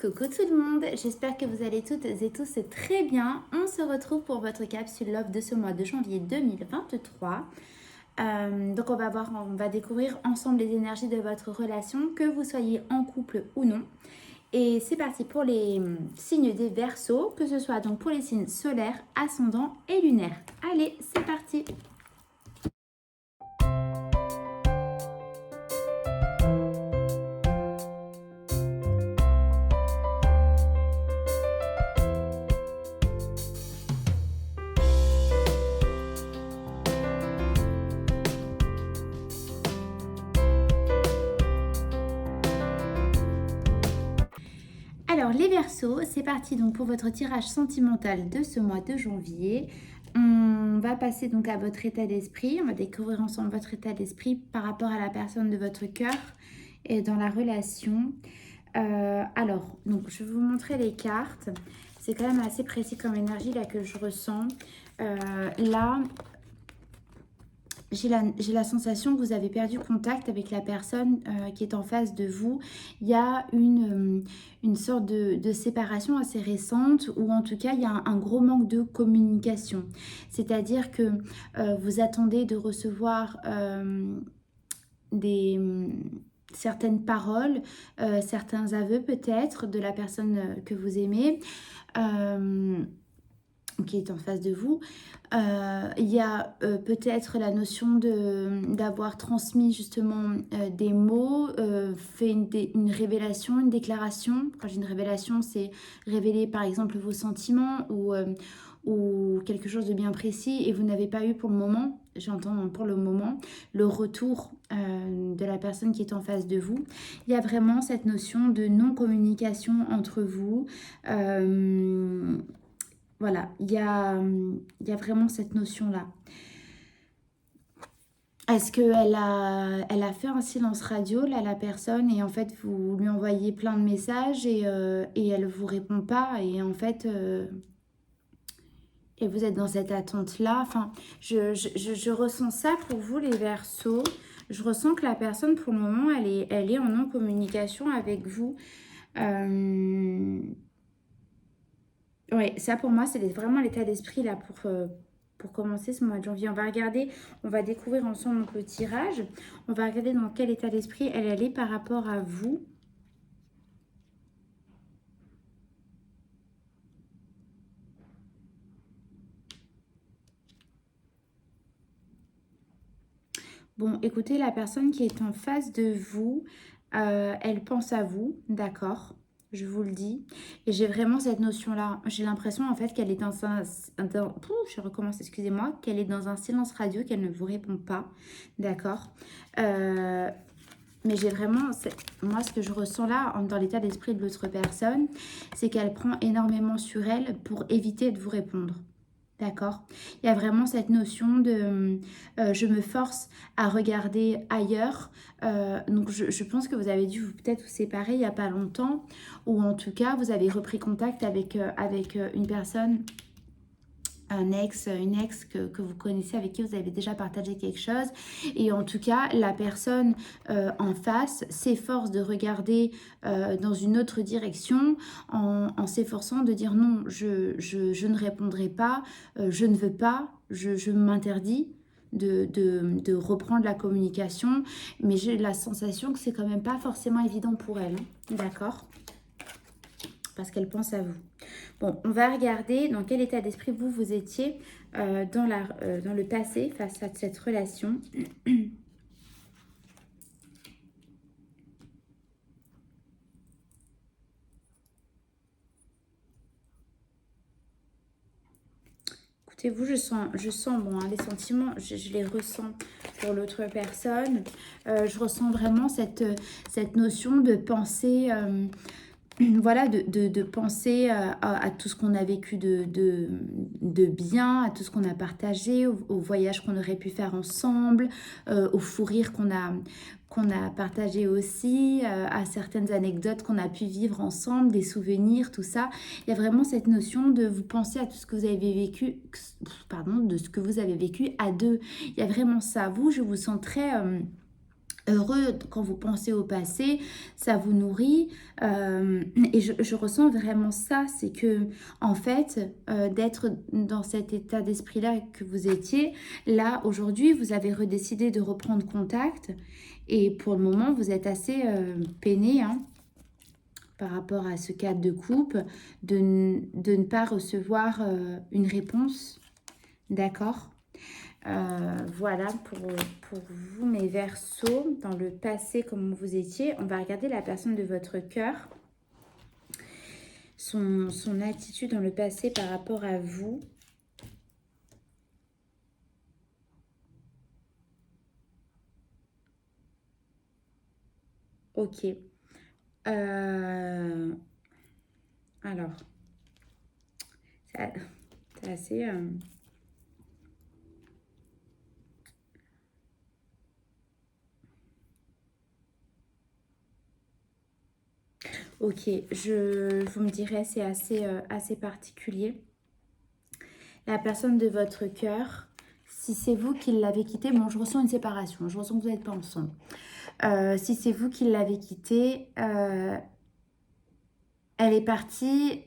Coucou tout le monde, j'espère que vous allez toutes et tous très bien. On se retrouve pour votre capsule Love de ce mois de janvier 2023. Donc on va découvrir ensemble les énergies de votre relation, que vous soyez en couple ou non. Et c'est parti pour les signes des Verseaux, que ce soit donc pour les signes solaires, ascendants et lunaires. Allez, c'est parti! Alors les Verseaux, c'est parti donc pour votre tirage sentimental de ce mois de janvier. On va passer donc à votre état d'esprit. On va découvrir ensemble votre état d'esprit par rapport à la personne de votre cœur et dans la relation. Alors, donc je vais vous montrer les cartes. C'est quand même assez précis comme énergie là que je ressens. Là, j'ai la sensation que vous avez perdu contact avec la personne qui est en face de vous. Il y a une sorte de séparation assez récente, ou en tout cas il y a un gros manque de communication. C'est-à-dire que vous attendez de recevoir certaines paroles, certains aveux peut-être de la personne que vous aimez. Qui est en face de vous. Il y a peut-être la notion d'avoir transmis justement des mots, fait une révélation, une déclaration. Quand j'ai une révélation, c'est révéler par exemple vos sentiments ou quelque chose de bien précis, et vous n'avez pas eu pour le moment, j'entends pour le moment, le retour de la personne qui est en face de vous. Il y a vraiment cette notion de non-communication entre vous. Voilà, il y a vraiment cette notion-là. Est-ce qu'elle elle a fait un silence radio, là, la personne, et en fait, vous lui envoyez plein de messages et elle ne vous répond pas, et en fait, et vous êtes dans cette attente-là. Enfin, je ressens ça pour vous, les Verseaux. Je ressens que la personne, pour le moment, elle est en non-communication avec vous. Ouais, ça pour moi, c'est vraiment l'état d'esprit là pour commencer ce mois de janvier. On va regarder, on va découvrir ensemble donc, le tirage. On va regarder dans quel état d'esprit elle est par rapport à vous. Bon, écoutez, la personne qui est en face de vous, elle pense à vous, d'accord? Je vous le dis. Et j'ai vraiment cette notion-là. J'ai l'impression en fait qu'elle est dans je recommence, excusez-moi, qu'elle est dans un silence radio, qu'elle ne vous répond pas, d'accord? Mais j'ai vraiment, moi ce que je ressens là, dans l'état d'esprit de l'autre personne, c'est qu'elle prend énormément sur elle pour éviter de vous répondre. D'accord? Il y a vraiment cette notion de je me force à regarder ailleurs. Donc je pense que vous avez dû peut-être vous séparer il n'y a pas longtemps, ou en tout cas vous avez repris contact avec une personne, un ex, une ex que vous connaissez, avec qui vous avez déjà partagé quelque chose. Et en tout cas, la personne en face s'efforce de regarder dans une autre direction en s'efforçant de dire non, je ne répondrai pas, je ne veux pas, je m'interdis de reprendre la communication. Mais j'ai la sensation que c'est quand même pas forcément évident pour elle. Hein, d'accord? Parce qu'elle pense à vous. Bon, on va regarder dans quel état d'esprit vous étiez dans le passé face à cette relation. Écoutez, vous, je sens bon, hein, les sentiments, je les ressens pour l'autre personne. Je ressens vraiment cette notion de pensée... voilà, de penser à tout ce qu'on a vécu de bien, à tout ce qu'on a partagé, au voyage qu'on aurait pu faire ensemble, au fou rire qu'on a partagé aussi, à certaines anecdotes qu'on a pu vivre ensemble, des souvenirs, tout ça. Il y a vraiment cette notion de vous penser à tout ce que vous avez vécu, pardon, de ce que vous avez vécu à deux. Il y a vraiment ça. Vous, je vous sens très... heureux quand vous pensez au passé, ça vous nourrit. Et je ressens vraiment ça, c'est que en fait, d'être dans cet état d'esprit-là que vous étiez, là aujourd'hui, vous avez redécidé de reprendre contact et pour le moment, vous êtes assez peiné hein, par rapport à ce cadre de couple, de ne pas recevoir une réponse, d'accord? Voilà pour vous, mes Verseaux, dans le passé, comment vous étiez. On va regarder la personne de votre cœur, son attitude dans le passé par rapport à vous. Ok. Alors, c'est assez... Ok, vous me direz, c'est assez particulier. La personne de votre cœur, si c'est vous qui l'avez quitté, bon, je ressens une séparation, je ressens que vous n'êtes pas ensemble. Si c'est vous qui l'avez quitté, elle est partie,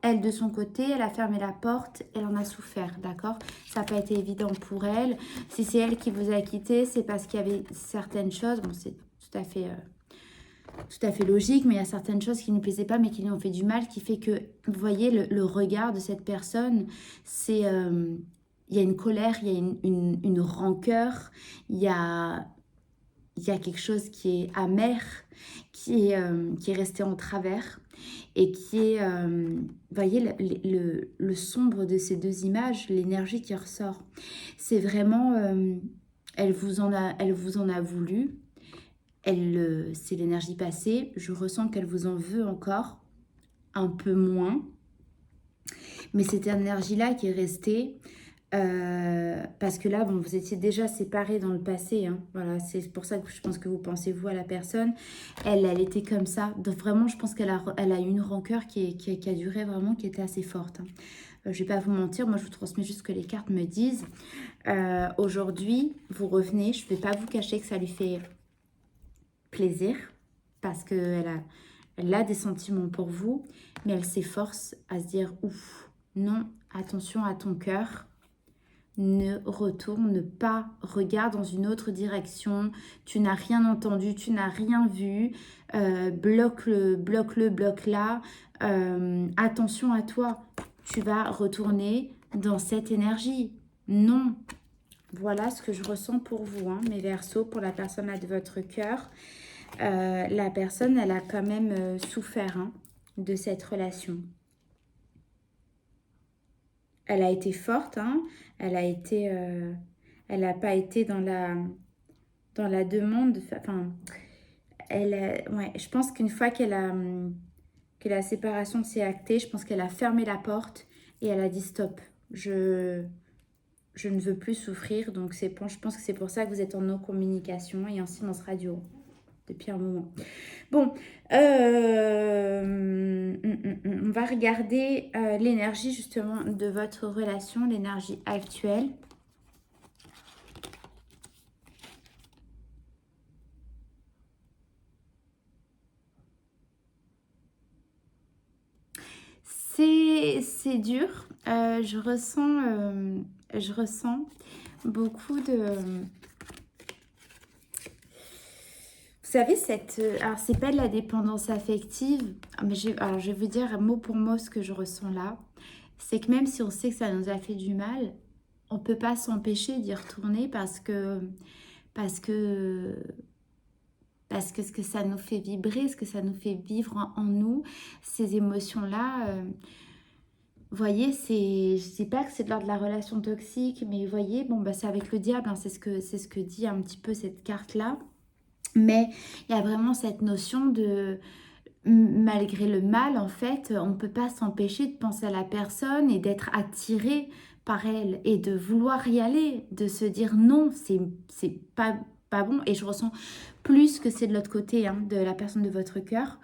elle de son côté, elle a fermé la porte, elle en a souffert, d'accord? Ça n'a pas été évident pour elle. Si c'est elle qui vous a quitté, c'est parce qu'il y avait certaines choses, bon, c'est tout à fait logique, mais il y a certaines choses qui ne plaisaient pas, mais qui lui ont fait du mal, qui fait que, vous voyez, le regard de cette personne, c'est... il y a une colère, il y a une rancœur, il y a quelque chose qui est amer, qui est resté en travers et qui est, vous voyez, le sombre de ces deux images, l'énergie qui ressort. C'est vraiment, elle vous en a voulu, c'est l'énergie passée, je ressens qu'elle vous en veut encore, un peu moins, mais cette énergie-là qui est restée, parce que là, bon, vous étiez déjà séparés dans le passé. Hein, voilà, c'est pour ça que je pense que vous pensez, vous, à la personne. Elle était comme ça. Donc vraiment, je pense qu'elle a eu une rancœur qui a duré vraiment, qui était assez forte. Hein. Je ne vais pas vous mentir, moi je vous transmets juste ce que les cartes me disent. Aujourd'hui, vous revenez. Je ne vais pas vous cacher que ça lui fait plaisir, parce elle a des sentiments pour vous, mais elle s'efforce à se dire, ouf, non, attention à ton cœur. Ne retourne pas, regarde dans une autre direction, tu n'as rien entendu, tu n'as rien vu, bloque là, attention à toi, tu vas retourner dans cette énergie. Non, voilà ce que je ressens pour vous, hein, mes Verseaux, pour la personne là de votre cœur. La personne, elle a quand même souffert hein, de cette relation. Elle a été forte, hein. Elle a été, elle n'a pas été dans la demande. Enfin, ouais, je pense qu'une fois que la séparation s'est actée, je pense qu'elle a fermé la porte et elle a dit stop. Je ne veux plus souffrir. Donc, je pense que c'est pour ça que vous êtes en non-communication et en silence radio depuis un moment. Bon, on va regarder l'énergie justement de votre relation, l'énergie actuelle. C'est dur. Je ressens beaucoup de... Vous savez, alors c'est pas de la dépendance affective, mais alors je vais vous dire mot pour mot ce que je ressens là. C'est que même si on sait que ça nous a fait du mal, on peut pas s'empêcher d'y retourner parce que ce que ça nous fait vibrer, ce que ça nous fait vivre en nous, ces émotions-là. Vous voyez, je dis pas que c'est de l'ordre de la relation toxique, mais vous voyez, bon, bah, c'est avec le diable, hein, c'est ce que dit un petit peu cette carte-là. Mais il y a vraiment cette notion de, malgré le mal, en fait, on ne peut pas s'empêcher de penser à la personne et d'être attiré par elle et de vouloir y aller, de se dire non, c'est pas pas bon. Et je ressens plus que c'est de l'autre côté, hein, de la personne de votre cœur.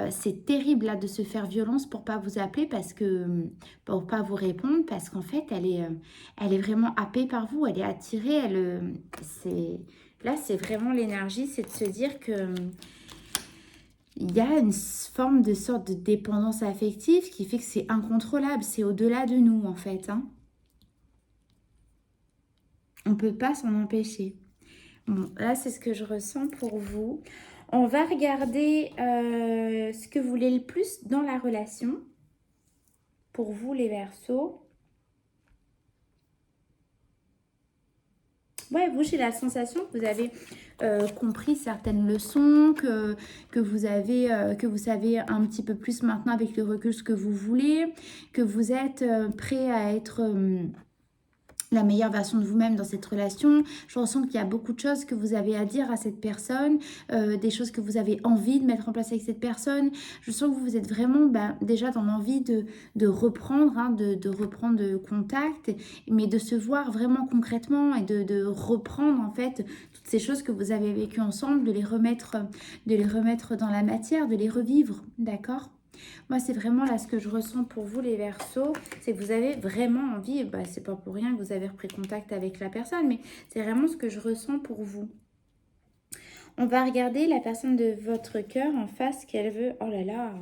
C'est terrible là de se faire violence pour pas vous appeler parce que pour pas vous répondre parce qu'en fait elle est vraiment happée par vous, elle est attirée, c'est là c'est vraiment l'énergie, c'est de se dire que il y a une forme de sorte de dépendance affective qui fait que c'est incontrôlable, c'est au-delà de nous en fait, hein. On peut pas s'en empêcher. Bon, là, c'est ce que je ressens pour vous. On va regarder ce que vous voulez le plus dans la relation. Pour vous, les Verseaux. Ouais, vous, j'ai la sensation que vous avez compris certaines leçons, que vous avez, que vous savez un petit peu plus maintenant avec le recul ce que vous voulez, que vous êtes prêt à être... la meilleure version de vous-même dans cette relation. Je ressens qu'il y a beaucoup de choses que vous avez à dire à cette personne, des choses que vous avez envie de mettre en place avec cette personne. Je sens que vous êtes vraiment déjà dans l'envie de reprendre, hein, de reprendre contact, mais de se voir vraiment concrètement et de reprendre en fait toutes ces choses que vous avez vécues ensemble, de les remettre dans la matière, de les revivre, d'accord ? Moi, c'est vraiment là ce que je ressens pour vous, les Verseaux, c'est que vous avez vraiment envie, c'est pas pour rien que vous avez repris contact avec la personne, mais c'est vraiment ce que je ressens pour vous. On va regarder la personne de votre cœur en face qu'elle veut. Oh là là.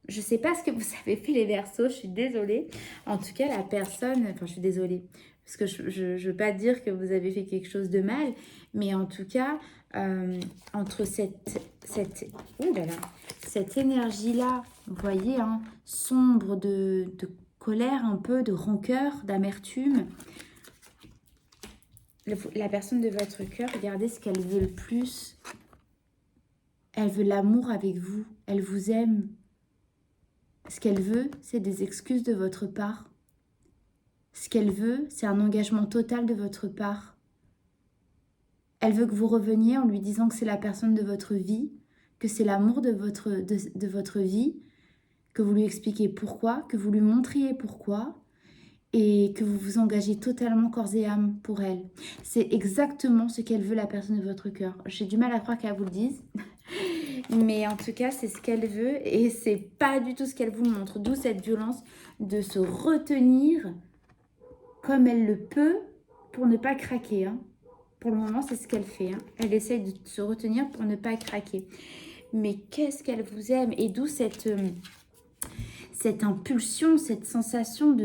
Je sais pas ce que vous avez fait, les Verseaux, je suis désolée. En tout cas, la personne, enfin, je suis désolée, parce que je veux pas dire que vous avez fait quelque chose de mal, mais en tout cas, entre ouh là là, cette énergie-là, vous voyez, hein, sombre de colère un peu, de rancœur, d'amertume, la personne de votre cœur, regardez ce qu'elle veut le plus. Elle veut l'amour avec vous, elle vous aime. Ce qu'elle veut, c'est des excuses de votre part. Ce qu'elle veut, c'est un engagement total de votre part. Elle veut que vous reveniez en lui disant que c'est la personne de votre vie, que c'est l'amour de votre vie, que vous lui expliquez pourquoi, que vous lui montriez pourquoi et que vous vous engagez totalement corps et âme pour elle. C'est exactement ce qu'elle veut, la personne de votre cœur. J'ai du mal à croire qu'elle vous le dise, mais en tout cas, c'est ce qu'elle veut et c'est pas du tout ce qu'elle vous montre. D'où cette violence de se retenir comme elle le peut pour ne pas craquer, hein. Pour le moment, c'est ce qu'elle fait, hein. Elle essaye de se retenir pour ne pas craquer. Mais qu'est-ce qu'elle vous aime. Et d'où cette impulsion, cette sensation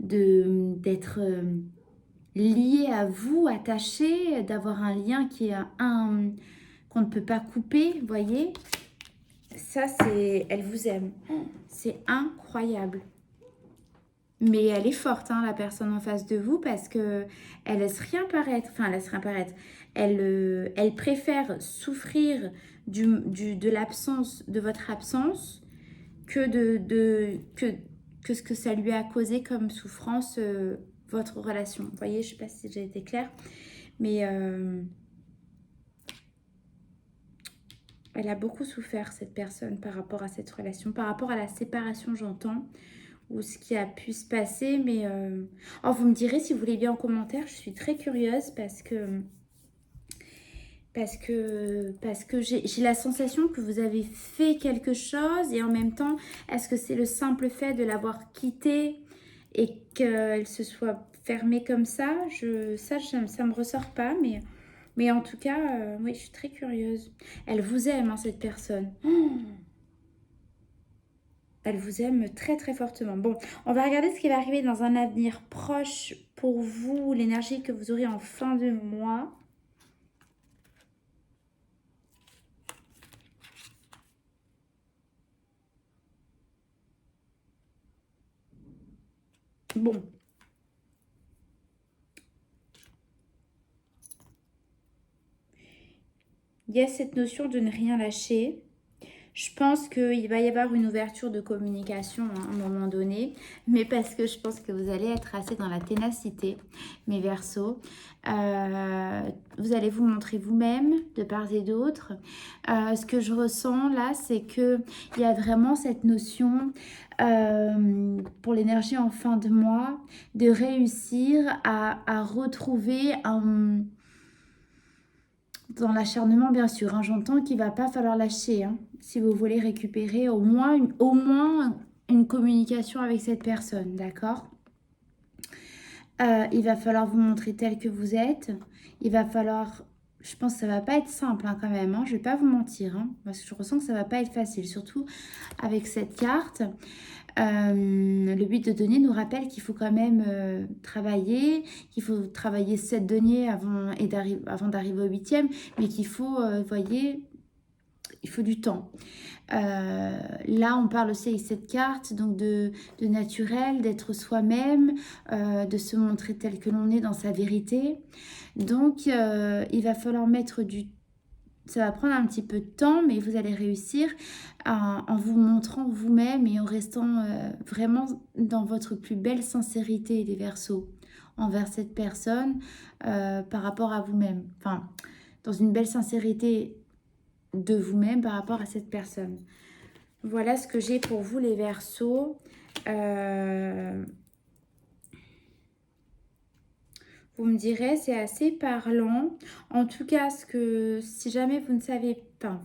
d'être lié à vous, attaché, d'avoir un lien qui est qu'on ne peut pas couper, vous voyez. Ça, c'est... Elle vous aime. C'est incroyable. Mais elle est forte, hein, la personne en face de vous, parce que elle laisse rien paraître. Enfin, elle laisse rien paraître. Elle préfère souffrir de l'absence, de votre absence, que que ce que ça lui a causé comme souffrance, votre relation. Vous voyez, je ne sais pas si j'ai été claire, mais elle a beaucoup souffert, cette personne, par rapport à cette relation, par rapport à la séparation, j'entends, ou ce qui a pu se passer, mais oh, vous me direz si vous voulez bien en commentaire, je suis très curieuse parce que j'ai la sensation que vous avez fait quelque chose et en même temps, est-ce que c'est le simple fait de l'avoir quittée et qu'elle se soit fermée comme ça? Ça me ressort pas, mais en tout cas, oui, je suis très curieuse. Elle vous aime, hein, cette personne. Elle vous aime très très fortement. Bon, on va regarder ce qui va arriver dans un avenir proche pour vous, l'énergie que vous aurez en fin de mois. Bon. Il y a cette notion de ne rien lâcher, Je pense qu'il va y avoir une ouverture de communication hein, à un moment donné, mais parce que je pense que vous allez être assez dans la ténacité, mes Verseaux. Vous allez vous montrer vous-même de part et d'autre. Ce que je ressens là, c'est qu'il y a vraiment cette notion pour l'énergie en fin de mois de réussir à retrouver un... Dans l'acharnement, bien sûr, hein, j'entends qu'il ne va pas falloir lâcher. Hein, si vous voulez récupérer au moins une communication avec cette personne, d'accord. Il va falloir vous montrer tel que vous êtes. Il va falloir... Je pense que ça ne va pas être simple hein, quand même. Hein, je ne vais pas vous mentir. Hein, parce que je ressens que ça ne va pas être facile. Surtout avec cette carte. Le 8 de denier nous rappelle qu'il faut quand même travailler, qu'il faut travailler 7 deniers avant d'arriver au 8e, mais qu'il faut, vous voyez, il faut du temps. Là, on parle aussi avec cette carte donc de naturel, d'être soi-même, de se montrer tel que l'on est dans sa vérité. Donc, il va falloir mettre du temps. Ça va prendre un petit peu de temps, mais vous allez réussir en vous montrant vous-même et en restant vraiment dans votre plus belle sincérité, les Verseaux, envers cette personne par rapport à vous-même. Enfin, dans une belle sincérité de vous-même par rapport à cette personne. Voilà ce que j'ai pour vous, les Verseaux. Vous me direz, c'est assez parlant. En tout cas, si jamais vous ne savez pas,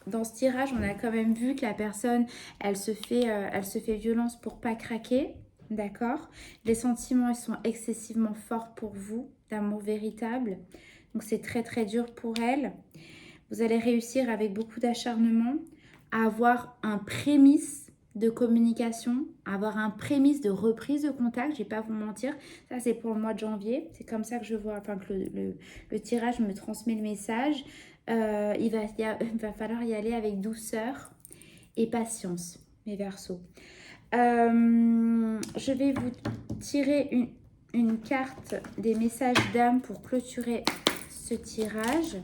dans ce tirage, on a quand même vu que la personne, elle se fait violence pour pas craquer, d'accord? Les sentiments, ils sont excessivement forts pour vous, d'amour véritable. Donc, c'est très, très dur pour elle. Vous allez réussir avec beaucoup d'acharnement à avoir un prémisse de communication, avoir un prémisse de reprise de contact, je ne vais pas vous mentir, ça c'est pour le mois de janvier, c'est comme ça que je vois, enfin que le tirage me transmet le message. Il va falloir y aller avec douceur et patience, mes Verseaux. Je vais vous tirer une carte des messages d'âme pour clôturer ce tirage.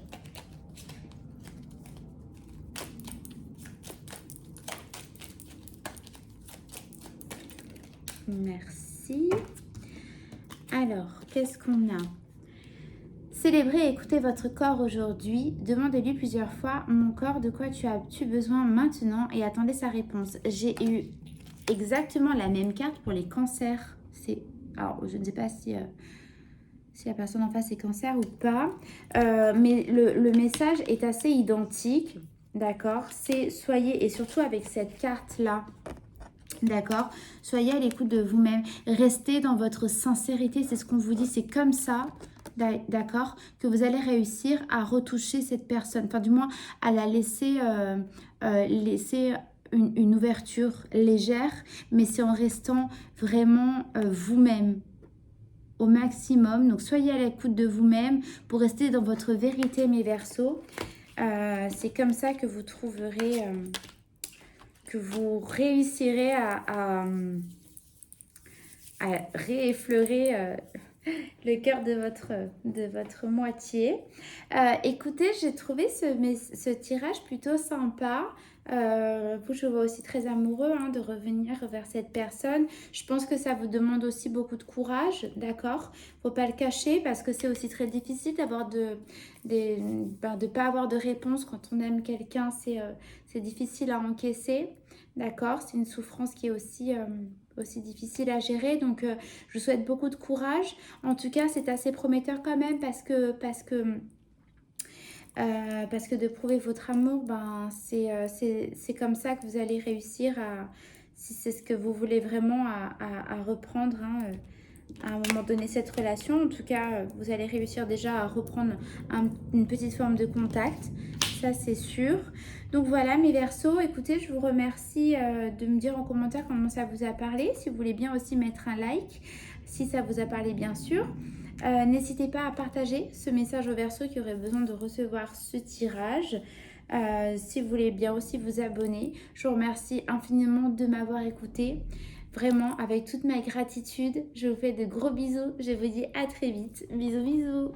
Merci. Alors, qu'est-ce qu'on a? Célébrez et écoutez votre corps aujourd'hui. Demandez-lui plusieurs fois, mon corps, de quoi tu as-tu besoin maintenant? Et attendez sa réponse. J'ai eu exactement la même carte pour les cancers. Alors, je ne sais pas si la personne en face est cancer ou pas. Mais le message est assez identique. D'accord? C'est soyez, et surtout avec cette carte-là, d'accord, soyez à l'écoute de vous-même. Restez dans votre sincérité. C'est ce qu'on vous dit. C'est comme ça, d'accord, que vous allez réussir à retoucher cette personne. Enfin, du moins, à la laisser, laisser une ouverture légère. Mais c'est en restant vraiment vous-même au maximum. Donc, soyez à l'écoute de vous-même pour rester dans votre vérité, mes Verseaux. C'est comme ça que vous trouverez... que vous réussirez à réeffleurer le cœur de votre moitié. Écoutez, j'ai trouvé ce tirage plutôt sympa. Vous, je vois aussi très amoureux hein, de revenir vers cette personne. Je pense que ça vous demande aussi beaucoup de courage, d'accord? Faut pas le cacher parce que c'est aussi très difficile d'avoir de pas avoir de réponse quand on aime quelqu'un. C'est difficile à encaisser, d'accord? C'est une souffrance qui est aussi difficile à gérer. Donc, je vous souhaite beaucoup de courage. En tout cas, c'est assez prometteur quand même parce que de prouver votre amour, ben, c'est comme ça que vous allez réussir si c'est ce que vous voulez vraiment, à reprendre hein, à un moment donné cette relation. En tout cas, vous allez réussir déjà à reprendre une petite forme de contact. Ça, c'est sûr. Donc voilà, mes Verseaux, écoutez, je vous remercie de me dire en commentaire comment ça vous a parlé. Si vous voulez bien aussi mettre un like, si ça vous a parlé, bien sûr. N'hésitez pas à partager ce message aux Verseaux qui auraient besoin de recevoir ce tirage. Si vous voulez bien aussi vous abonner. Je vous remercie infiniment de m'avoir écouté. Vraiment, avec toute ma gratitude, je vous fais de gros bisous. Je vous dis à très vite. Bisous, bisous.